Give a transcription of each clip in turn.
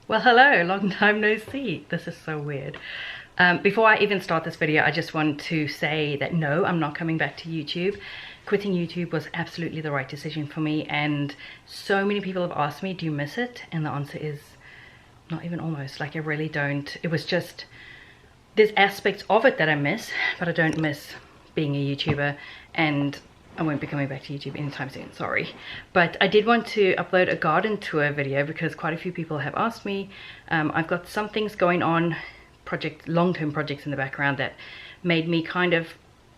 Well, hello, long time no see. This is so weird. Before I even start this video, I just want to say that no, I'm not coming back to YouTube. Quitting YouTube was absolutely the right decision for me, and so many people have asked me, do you miss it? And the answer is not even almost. Like, I really don't. It was just, there's aspects of it that I miss, but I don't miss being a YouTuber, and I won't be coming back to YouTube anytime soon, sorry. But I did want to upload a garden tour video because quite a few people have asked me. I've got some things going on, long-term projects in the background that made me kind of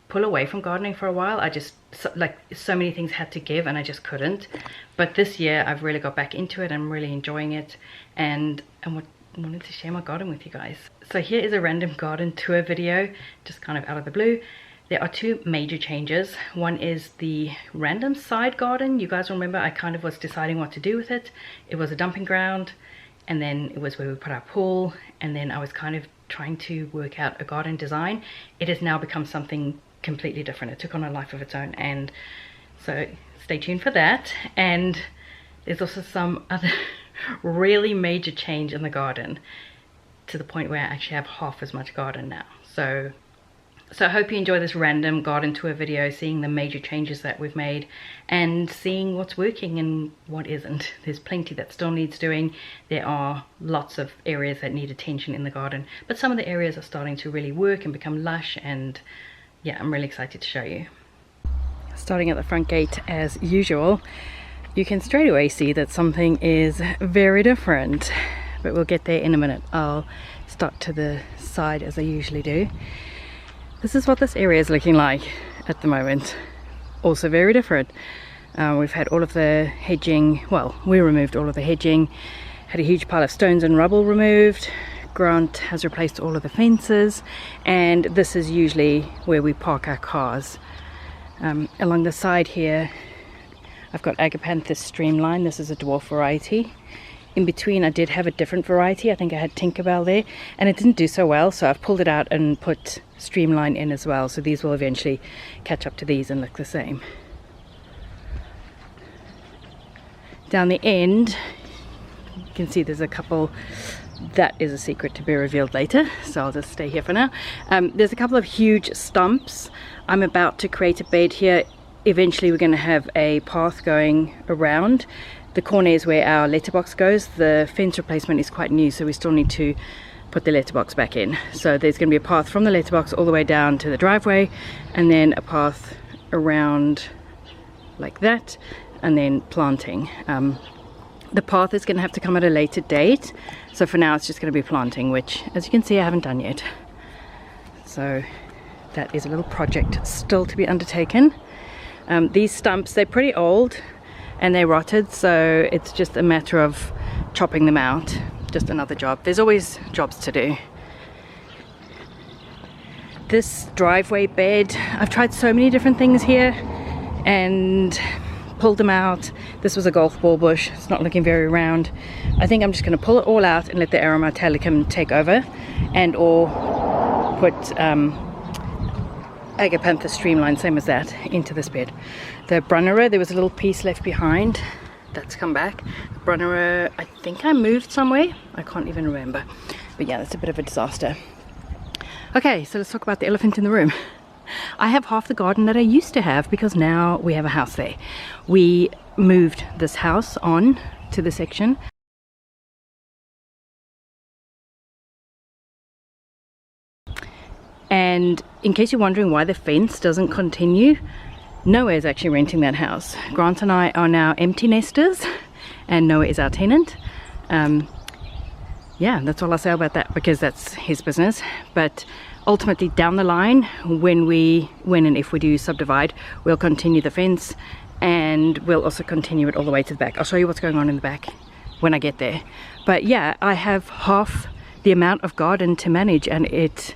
pull away from gardening for a while. I just, so many things had to give and I just couldn't. But this year I've really got back into it. I'm really enjoying it, and I wanted to share my garden with you guys. So here is a random garden tour video, just kind of out of the blue. There are two major changes. One is the random side garden. You guys remember I kind of was deciding what to do with it. It was a dumping ground, and then it was where we put our pool, and then I was kind of trying to work out a garden design. It has now become something completely different. It took on a life of its own, and so stay tuned for that. And there's also some other really major change in the garden, to the point where I actually have half as much garden now. So I hope you enjoy this random garden tour video, seeing the major changes that we've made and seeing what's working and what isn't. There's plenty that still needs doing. There are lots of areas that need attention in the garden, but some of the areas are starting to really work and become lush, and yeah, I'm really excited to show you. Starting at the front gate as usual, you can straight away see that something is very different, but we'll get there in a minute. I'll start to the side as I usually do. This is what this area is looking like at the moment. Also very different. We've had all of the hedging, well, we removed all of the hedging, had a huge pile of stones and rubble removed. Grant has replaced all of the fences, and this is usually where we park our cars. Along the side here, I've got Agapanthus streamline. This is a dwarf variety. In between I did have a different variety. I think I had Tinkerbell there, and it didn't do so well, so I've pulled it out and put Streamline in as well, so these will eventually catch up to these and look the same. Down the end you can see there's a couple. That is a secret to be revealed later, so I'll just stay here for now. There's a couple of huge stumps. I'm about to create a bed here. Eventually we're going to have a path going around. The corner is where our letterbox goes. The fence replacement is quite new, so we still need to put the letterbox back in. So there's going to be a path from the letterbox all the way down to the driveway, and then a path around like that, and then planting. The path is going to have to come at a later date, so for now it's just going to be planting, which, as you can see, I haven't done yet. So that is a little project still to be undertaken. These stumps, they're pretty old and they rotted, so it's just a matter of chopping them out. Just another job. There's always jobs to do. This driveway bed, I've tried so many different things here and pulled them out. This was a golf ball bush. It's not looking very round. I think I'm just going to pull it all out and let the Aromaitalicum take over, and or put Agapanthus streamline, same as that, into this bed. The Brunnera, there was a little piece left behind that's come back. The Brunnera, I think I moved somewhere, I can't even remember, but yeah, that's a bit of a disaster. Okay, so let's talk about the elephant in the room. I have half the garden that I used to have because now we have a house there. We moved this house on to the section. And in case you're wondering why the fence doesn't continue, Noah is actually renting that house. Grant and I are now empty nesters, and Noah is our tenant. Yeah, that's all I'll say about that, because that's his business. But ultimately down the line, when and if we do subdivide, we'll continue the fence, and we'll also continue it all the way to the back. I'll show you what's going on in the back when I get there. But yeah, I have half the amount of garden to manage, and it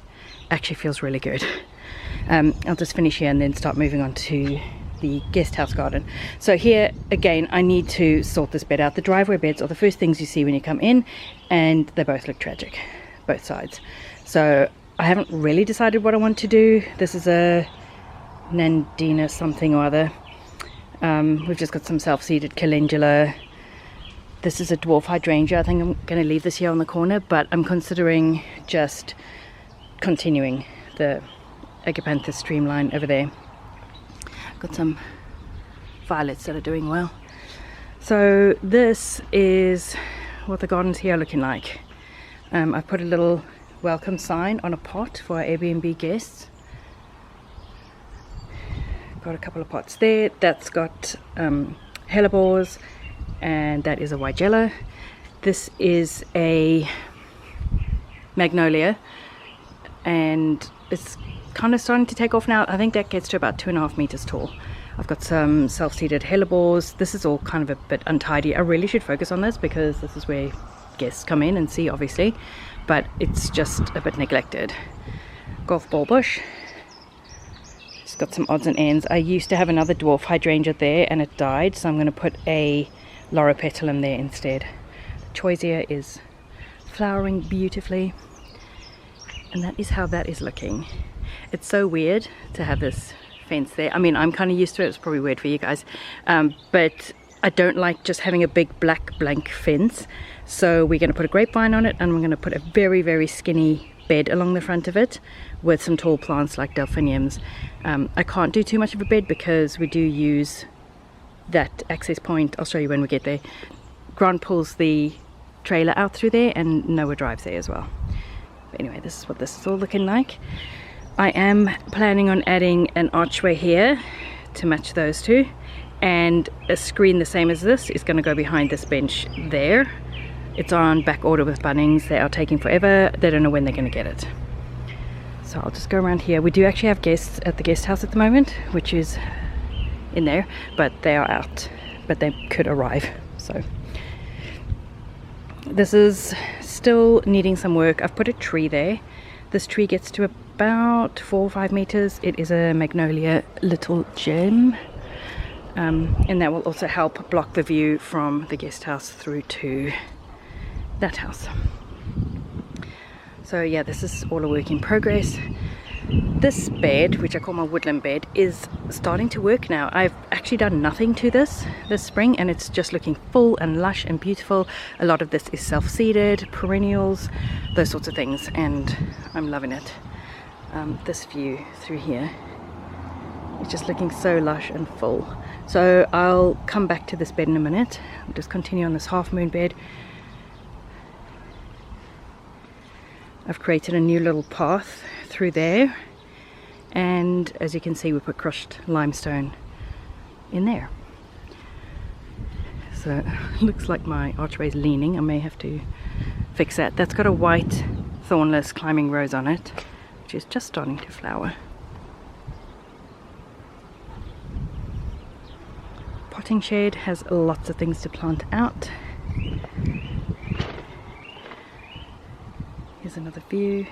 actually feels really good. I'll just finish here and then start moving on to the guest house garden. So here again, I need to sort this bed out. The driveway beds are the first things you see when you come in, and they both look tragic, both sides. So I haven't really decided what I want to do. This is a Nandina something or other. We've just got some self-seeded calendula, This is a dwarf hydrangea. I think I'm going to leave this here on the corner, but I'm considering just continuing the Agapanthus streamline over there. Got some violets that are doing well. So this is what the gardens here are looking like. I've put a little welcome sign on a pot for our Airbnb guests. Got a couple of pots there. That's got hellebores, and that is a Weigela. This is a magnolia, and it's kind of starting to take off now. I think that gets to about 2.5 meters tall. I've got some self-seeded hellebores. This is all kind of a bit untidy. I really should focus on this because this is where guests come in and see, obviously, but it's just a bit neglected. Golf ball bush. It's got some odds and ends. I used to have another dwarf hydrangea there and it died, so I'm going to put a loropetalum there instead. Choisia is flowering beautifully, and that is how that is looking. It's so weird to have this fence there. I mean, I'm kind of used to it. It's probably weird for you guys, but I don't like just having a big black blank fence. So we're going to put a grapevine on it, and we're going to put a very, very skinny bed along the front of it with some tall plants like delphiniums. I can't do too much of a bed because we do use that access point. I'll show you when we get there. Grant pulls the trailer out through there, and Noah drives there as well. But anyway, this is what this is all looking like. I am planning on adding an archway here to match those two, and a screen the same as this is going to go behind this bench there. It's on back order with Bunnings. They are taking forever. They don't know when they're going to get it. So I'll just go around here. We do actually have guests at the guest house at the moment, which is in there, but they are out, but they could arrive. So this is still needing some work. I've put a tree there. This tree gets to about 4 or 5 meters. It is a magnolia little gem, and that will also help block the view from the guest house through to that house. So yeah, this is all a work in progress. This bed, which I call my woodland bed, is starting to work now. I've actually done nothing to this spring, and it's just looking full and lush and beautiful. A lot of this is self-seeded, perennials, those sorts of things, and I'm loving it. This view through here is just looking so lush and full. So I'll come back to this bed in a minute. I'll just continue on this half moon bed. I've created a new little path through there, and as you can see, we put crushed limestone in there. So it looks like my archway is leaning. I may have to fix that. That's got a white thornless climbing rose on it, which is just starting to flower. Potting shed has lots of things to plant out. Here's another view,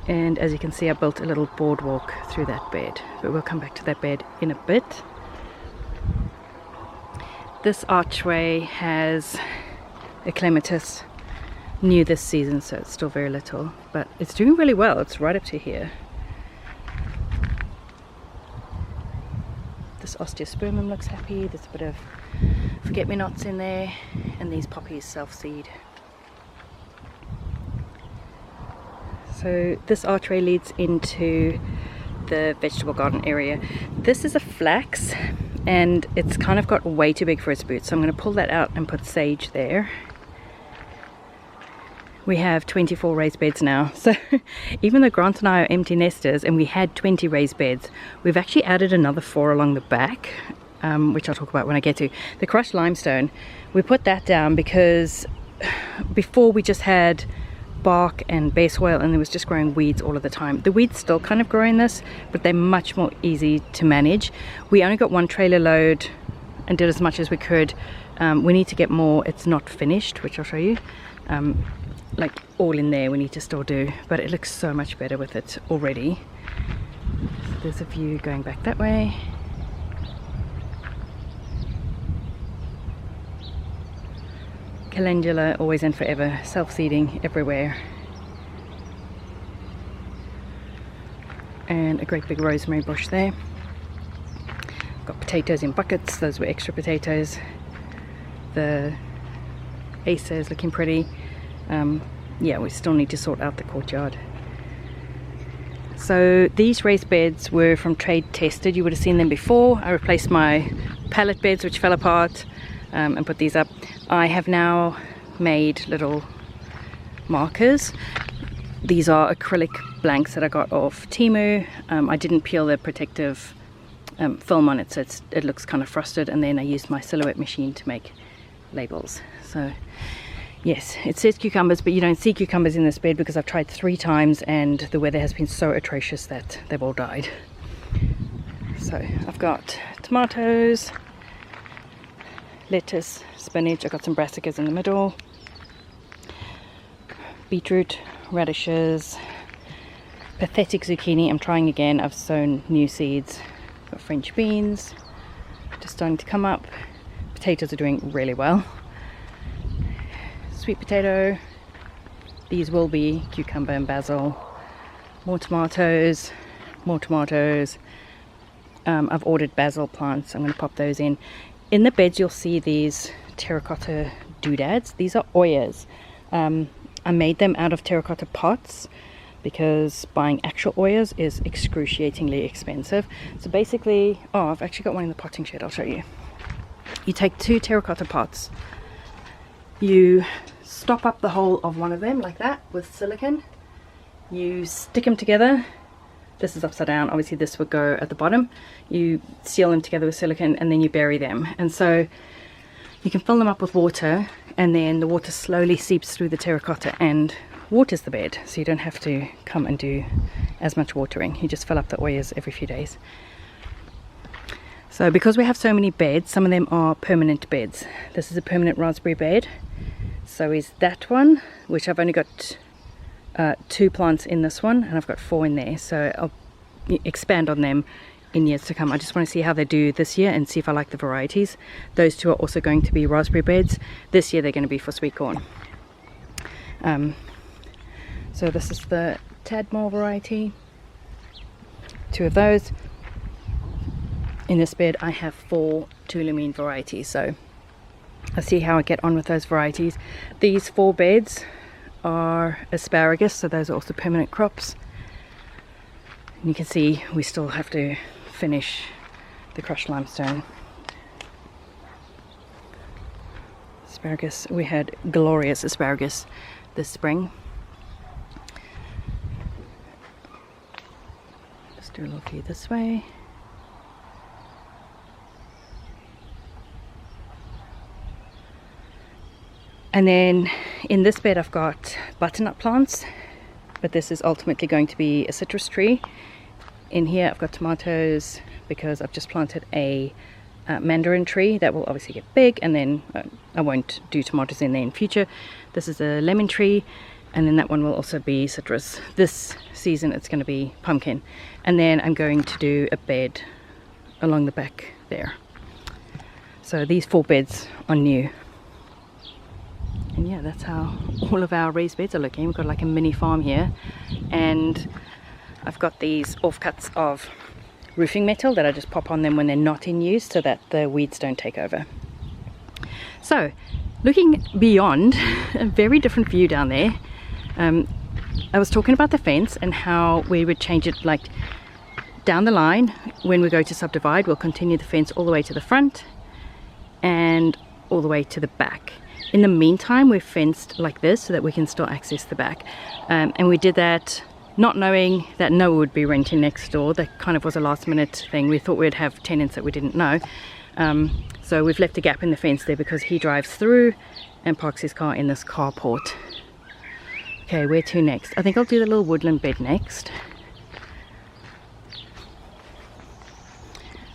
and as you can see, I built a little boardwalk through that bed, but we'll come back to that bed in a bit. This archway has a clematis, new this season, so it's still very little, but it's doing really well. It's right up to here. This osteospermum looks happy. There's a bit of forget-me-nots in there, and these poppies self-seed. So this archway leads into the vegetable garden area. This is a flax, and it's kind of got way too big for its boots, so I'm going to pull that out and put sage there. We have 24 raised beds now, so even though Grant and I are empty nesters and we had 20 raised beds, we've actually added another 4 along the back, which I'll talk about when I get to. The crushed limestone, we put that down because before we just had bark and bare soil, and there was just growing weeds all of the time. The weeds still kind of grow in this, but they're much more easy to manage. We only got 1 trailer load and did as much as we could. We need to get more. It's not finished, which I'll show you. Like all in there we need to still do, but it looks so much better with it already. So there's a view going back that way. Calendula, always and forever, self-seeding everywhere. And a great big rosemary bush there. Got potatoes in buckets. Those were extra potatoes. The Acer is looking pretty. Yeah, we still need to sort out the courtyard. So these raised beds were from Trade Tested. You would have seen them before. I replaced my pallet beds which fell apart and put these up. I have now made little markers. These are acrylic blanks that I got off Temu. I didn't peel the protective film on it, so it looks kind of frosted, and then I used my silhouette machine to make labels. So yes, it says cucumbers, but you don't see cucumbers in this bed because I've tried 3 times and the weather has been so atrocious that they've all died. So I've got tomatoes, lettuce, spinach, I've got some brassicas in the middle, beetroot, radishes, pathetic zucchini. I'm trying again. I've sown new seeds. Got French beans just starting to come up. Potatoes are doing really well. Sweet potato. These will be cucumber and basil. More tomatoes. More tomatoes. I've ordered basil plants. I'm going to pop those in. In the beds you'll see these terracotta doodads. These are oyas. I made them out of terracotta pots because buying actual oyas is excruciatingly expensive. So basically, oh, I've actually got one in the potting shed, I'll show you. You take 2 terracotta pots, you stop up the hole of one of them like that with silicone, you stick them together. This is upside down, obviously this would go at the bottom. You seal them together with silicone and then you bury them. And so you can fill them up with water, and then the water slowly seeps through the terracotta and waters the bed, so you don't have to come and do as much watering. You just fill up the oyas every few days. So because we have so many beds, some of them are permanent beds. This is a permanent raspberry bed. So is that one, which I've only got 2 plants in this one, and I've got 4 in there. So I'll expand on them in years to come. I just want to see how they do this year and see if I like the varieties. Those 2 are also going to be raspberry beds. This year they're going to be for sweet corn. So this is the Tadmore variety. 2 of those. In this bed I have 4 Tulamine varieties, so I'll see how I get on with those varieties. These 4 beds are asparagus, so those are also permanent crops. And you can see we still have to finish the crushed limestone. Asparagus, we had glorious asparagus this spring. Just do a little few this way. And then in this bed I've got butternut plants, but this is ultimately going to be a citrus tree. In here I've got tomatoes because I've just planted a mandarin tree that will obviously get big, and then I won't do tomatoes in there in future. This is a lemon tree, and then that one will also be citrus. This season it's going to be pumpkin, and then I'm going to do a bed along the back there. So these 4 beds are new. And yeah, that's how all of our raised beds are looking. We've got like a mini farm here, and I've got these offcuts of roofing metal that I just pop on them when they're not in use so that the weeds don't take over. So looking beyond, a very different view down there. I was talking about the fence and how we would change it, like down the line when we go to subdivide, we'll continue the fence all the way to the front and all the way to the back. In the meantime, we've fenced like this so that we can still access the back, and we did that not knowing that Noah would be renting next door. That kind of was a last minute thing. We thought we'd have tenants that we didn't know, so we've left a gap in the fence there because he drives through and parks his car in this carport. Okay, where to next? I think I'll do the little woodland bed next.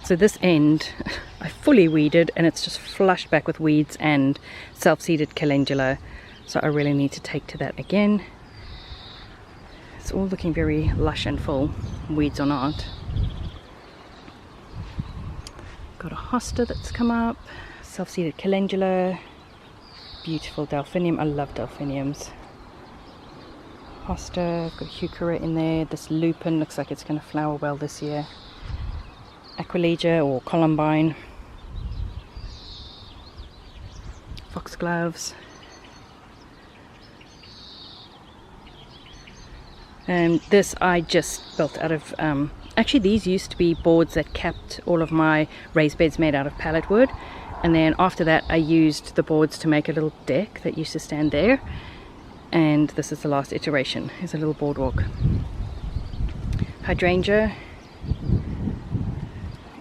So this end I fully weeded, and it's just flushed back with weeds and self-seeded calendula, so I really need to take to that again. It's all looking very lush and full, weeds or not. Got a hosta that's come up, self-seeded calendula, beautiful delphinium. I love delphiniums. Hosta, got a heuchera in there. This lupin looks like it's going to flower well this year. Aquilegia or Columbine, foxgloves, and this I just built out of actually these used to be boards that capped all of my raised beds made out of pallet wood, and then after that I used the boards to make a little deck that used to stand there, and this is the last iteration. Here's a little boardwalk. Hydrangea,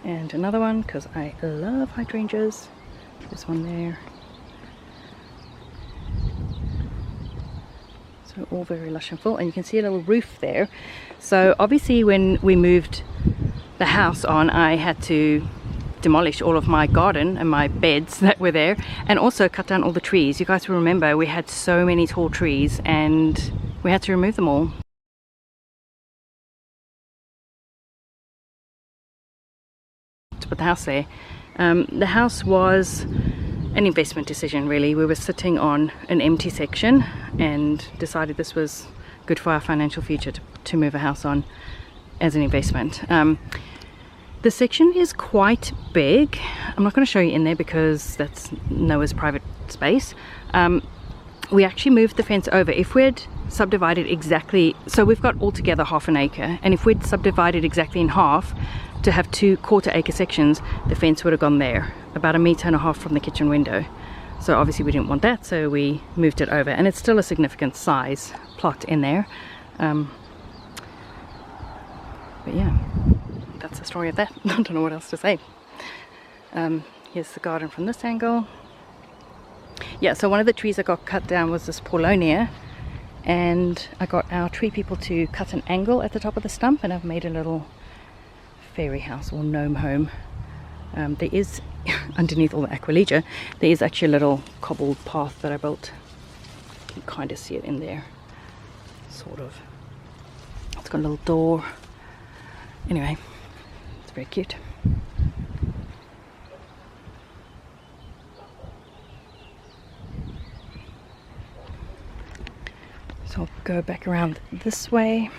and another one because I love hydrangeas. This one there. So all very lush and full, and you can see a little roof there. So obviously when we moved the house on, I had to demolish all of my garden and my beds that were there, and also cut down all the trees. You guys will remember we had so many tall trees and we had to remove them all. To put the house there. The house was an investment decision, really. We were sitting on an empty section and decided this was good for our financial future to move a house on as an investment. The section is quite big. I'm not going to show you in there because that's Noah's private space. We actually moved the fence over. If we'd subdivided exactly, so we've got altogether 1/2 acre, and if we'd subdivided exactly in half to have 2 1/4 acre sections, the fence would have gone there, about 1.5 meters from the kitchen window. So obviously we didn't want that, so we moved it over, and it's still a significant size plot in there. But yeah, that's the story of that. I don't know what else to say. Here's the garden from this angle. Yeah, so one of the trees that got cut down was this Paulonia, and I got our tree people to cut an angle at the top of the stump, and I've made a little fairy house or gnome home. There is, underneath all the Aquilegia, there is actually a little cobbled path that I built. You can kind of see it in there, sort of. It's got a little door. Anyway, it's very cute. So I'll go back around this way.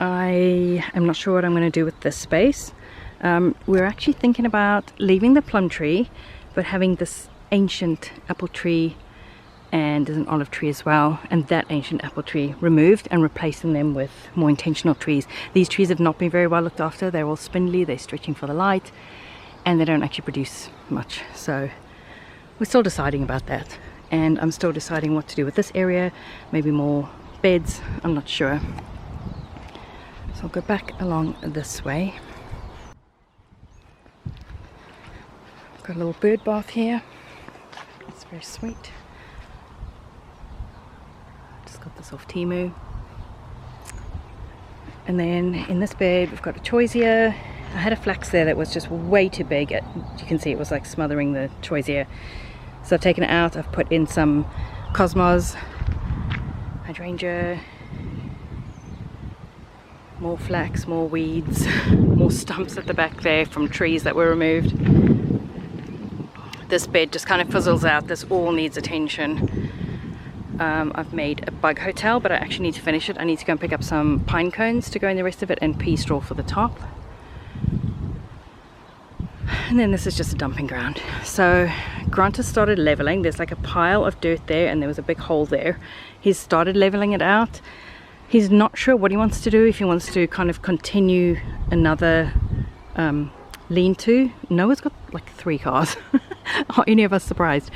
I am not sure what I'm going to do with this space. We're actually thinking about leaving the plum tree, but having this ancient apple tree, and there's an olive tree as well, and that ancient apple tree removed and replacing them with more intentional trees. These trees have not been very well looked after. They're all spindly, they're stretching for the light, and they don't actually produce much. So we're still deciding about that, and I'm still deciding what to do with this area. Maybe more beds, I'm not sure. So I'll go back along this way. Got a little bird bath here. It's very sweet. Just got this off Temu. And then in this bed we've got a choisia. I had a flax there that was just way too big. You can see it was like smothering the choisia. So I've taken it out. I've put in some cosmos, hydrangea, more flax, more weeds, more stumps at the back there from trees that were removed. This bed just kind of fizzles out. This all needs attention. I've made a bug hotel, but I actually need to finish it. I need to go and pick up some pine cones to go in the rest of it, and pea straw for the top. And then this is just a dumping ground. So Grant has started leveling. There's like a pile of dirt there, and there was a big hole there. He's started leveling it out. He's not sure what he wants to do, if he wants to kind of continue another lean-to. Noah's got like 3 cars. Are any of us surprised?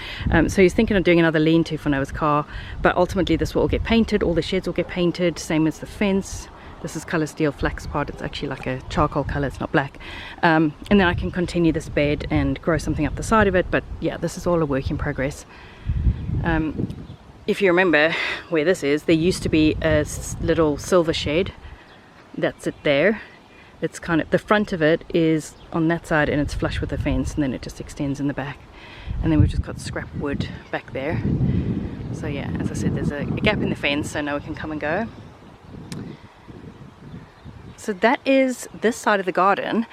So he's thinking of doing another lean-to for Noah's car, but ultimately this will all get painted. All the sheds will get painted, same as the fence. This is color steel flax pod. It's actually like a charcoal color, it's not black. And then I can continue this bed and grow something up the side of it. But yeah, this is all a work in progress. If you remember where this is, there used to be a little silver shed. That's it there. It's kind of, the front of it is on that side and it's flush with the fence, and then it just extends in the back. And then we've just got scrap wood back there. So yeah, as I said, there's a gap in the fence so Noah can come and go. So that is this side of the garden.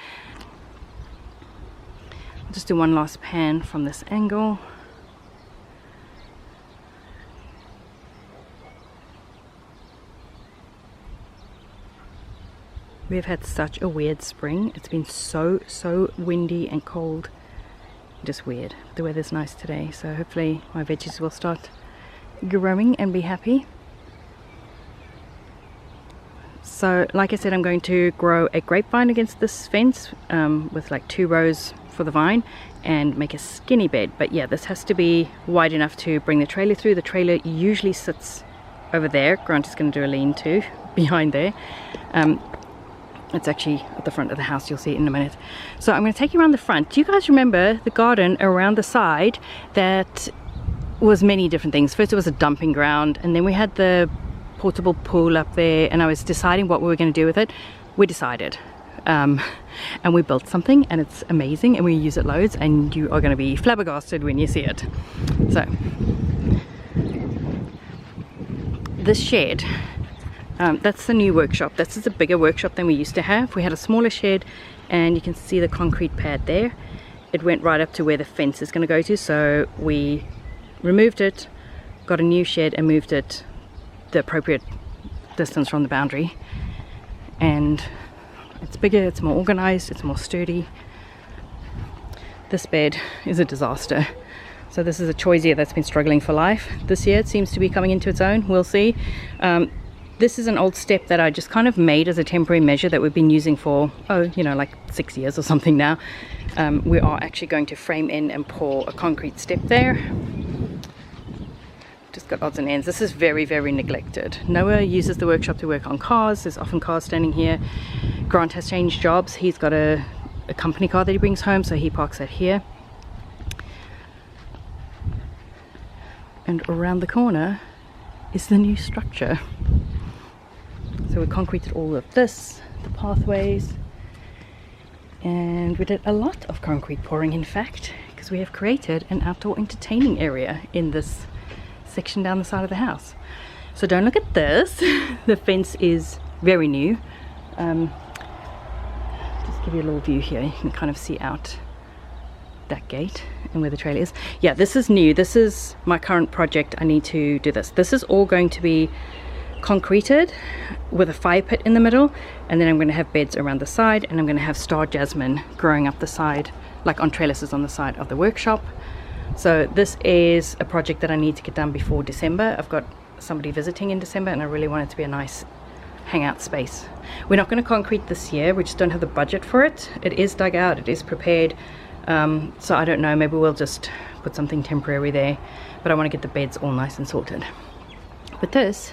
I'll just do one last pan from this angle. We've had such a weird spring. It's been so windy and cold. Just weird. The weather's nice today, so hopefully my veggies will start growing and be happy. So like I said, I'm going to grow a grapevine against this fence with like 2 rows for the vine and make a skinny bed. But yeah, this has to be wide enough to bring the trailer through. The trailer usually sits over there. Grant is going to do a lean-to behind there. It's actually at the front of the house. You'll see it in a minute. So I'm going to take you around the front. Do you guys remember the garden around the side that was many different things? First it was a dumping ground, and then we had the portable pool up there, and I was deciding what we were going to do with it. We decided. And we built something, and it's amazing, and we use it loads, and you are going to be flabbergasted when you see it. So this shed, that's the new workshop. This is a bigger workshop than we used to have. We had a smaller shed, and you can see the concrete pad there. It went right up to where the fence is going to go to, so we removed it, got a new shed, and moved it the appropriate distance from the boundary. And it's bigger, it's more organized, it's more sturdy. This bed is a disaster. So this is a choisia that's been struggling for life. This year it seems to be coming into its own. We'll see. This is an old step that I just kind of made as a temporary measure that we've been using for, you know, like 6 years or something now. We are actually going to frame in and pour a concrete step there. Just got odds and ends. This is very neglected. Noah uses the workshop to work on cars. There's often cars standing here. Grant has changed jobs. He's got a company car that he brings home, so he parks it here. And around the corner is the new structure. So we concreted all of this, the pathways, and we did a lot of concrete pouring, in fact, because we have created an outdoor entertaining area in this section down the side of the house. So don't look at this. The fence is very new. Just give you a little view here. You can kind of see out that gate and where the trailer is. Yeah, this is new. This is my current project. I need to do this. This is all going to be concreted with a fire pit in the middle, and then I'm going to have beds around the side, and I'm going to have star jasmine growing up the side, like on trellises on the side of the workshop. So this is a project that I need to get done before December. I've got somebody visiting in December, and I really want it to be a nice hangout space. We're not going to concrete this year. We just don't have the budget for it. It is dug out, it is prepared, so I don't know, maybe we'll just put something temporary there, but I want to get the beds all nice and sorted. But this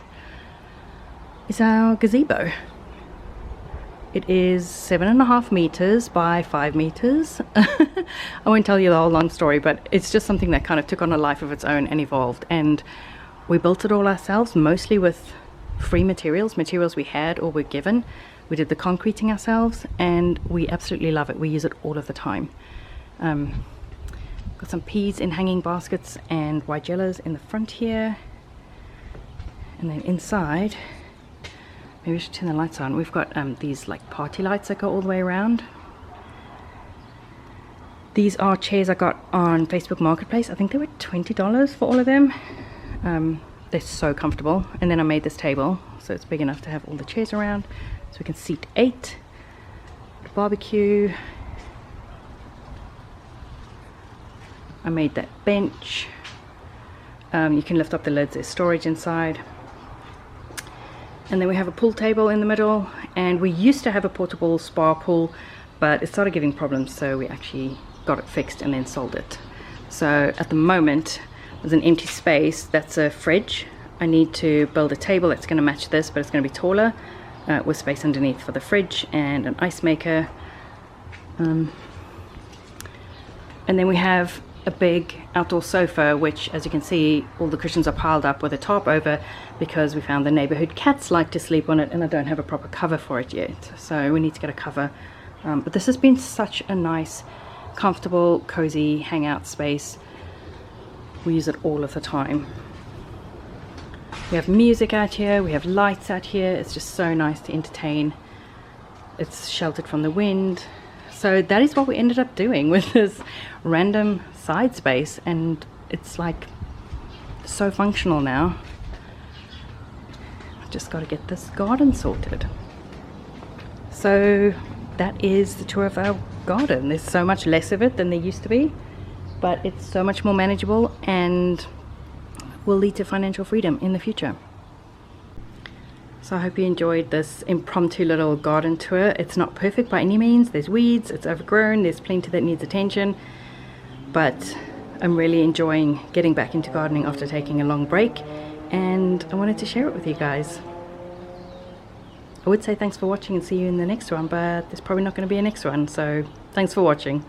is our gazebo. It is 7.5 meters by 5 meters. I won't tell you the whole long story, but it's just something that kind of took on a life of its own and evolved, and we built it all ourselves, mostly with free materials we had or were given. We did the concreting ourselves, and we absolutely love it. We use it all of the time. Got some peas in hanging baskets and white yellows in the front here, and then inside, maybe I should turn the lights on. We've got these like party lights that go all the way around. These are chairs I got on Facebook Marketplace. I think they were $20 for all of them. They're so comfortable. And then I made this table, so it's big enough to have all the chairs around, so we can seat 8. Barbecue. I made that bench. You can lift up the lids, there's storage inside. And then we have a pool table in the middle, and we used to have a portable spa pool, but it started giving problems, so we actually got it fixed and then sold it. So at the moment there's an empty space. That's a fridge. I need to build a table that's going to match this, but it's going to be taller, with space underneath for the fridge and an ice maker. And then we have a big outdoor sofa, which, as you can see, all the cushions are piled up with a tarp over, because we found the neighborhood cats like to sleep on it, and I don't have a proper cover for it yet, so we need to get a cover. But this has been such a nice, comfortable, cozy hangout space. We use it all of the time. We have music out here, we have lights out here. It's just so nice to entertain. It's sheltered from the wind. So that is what we ended up doing with this random side space, and it's like so functional now. I've just got to get this garden sorted. So that is the tour of our garden. There's so much less of it than there used to be, but it's so much more manageable and will lead to financial freedom in the future. So I hope you enjoyed this impromptu little garden tour. It's not perfect by any means. There's weeds, it's overgrown, there's plenty that needs attention, but I'm really enjoying getting back into gardening after taking a long break, and I wanted to share it with you guys. I would say thanks for watching and see you in the next one, but there's probably not going to be a next one, so thanks for watching.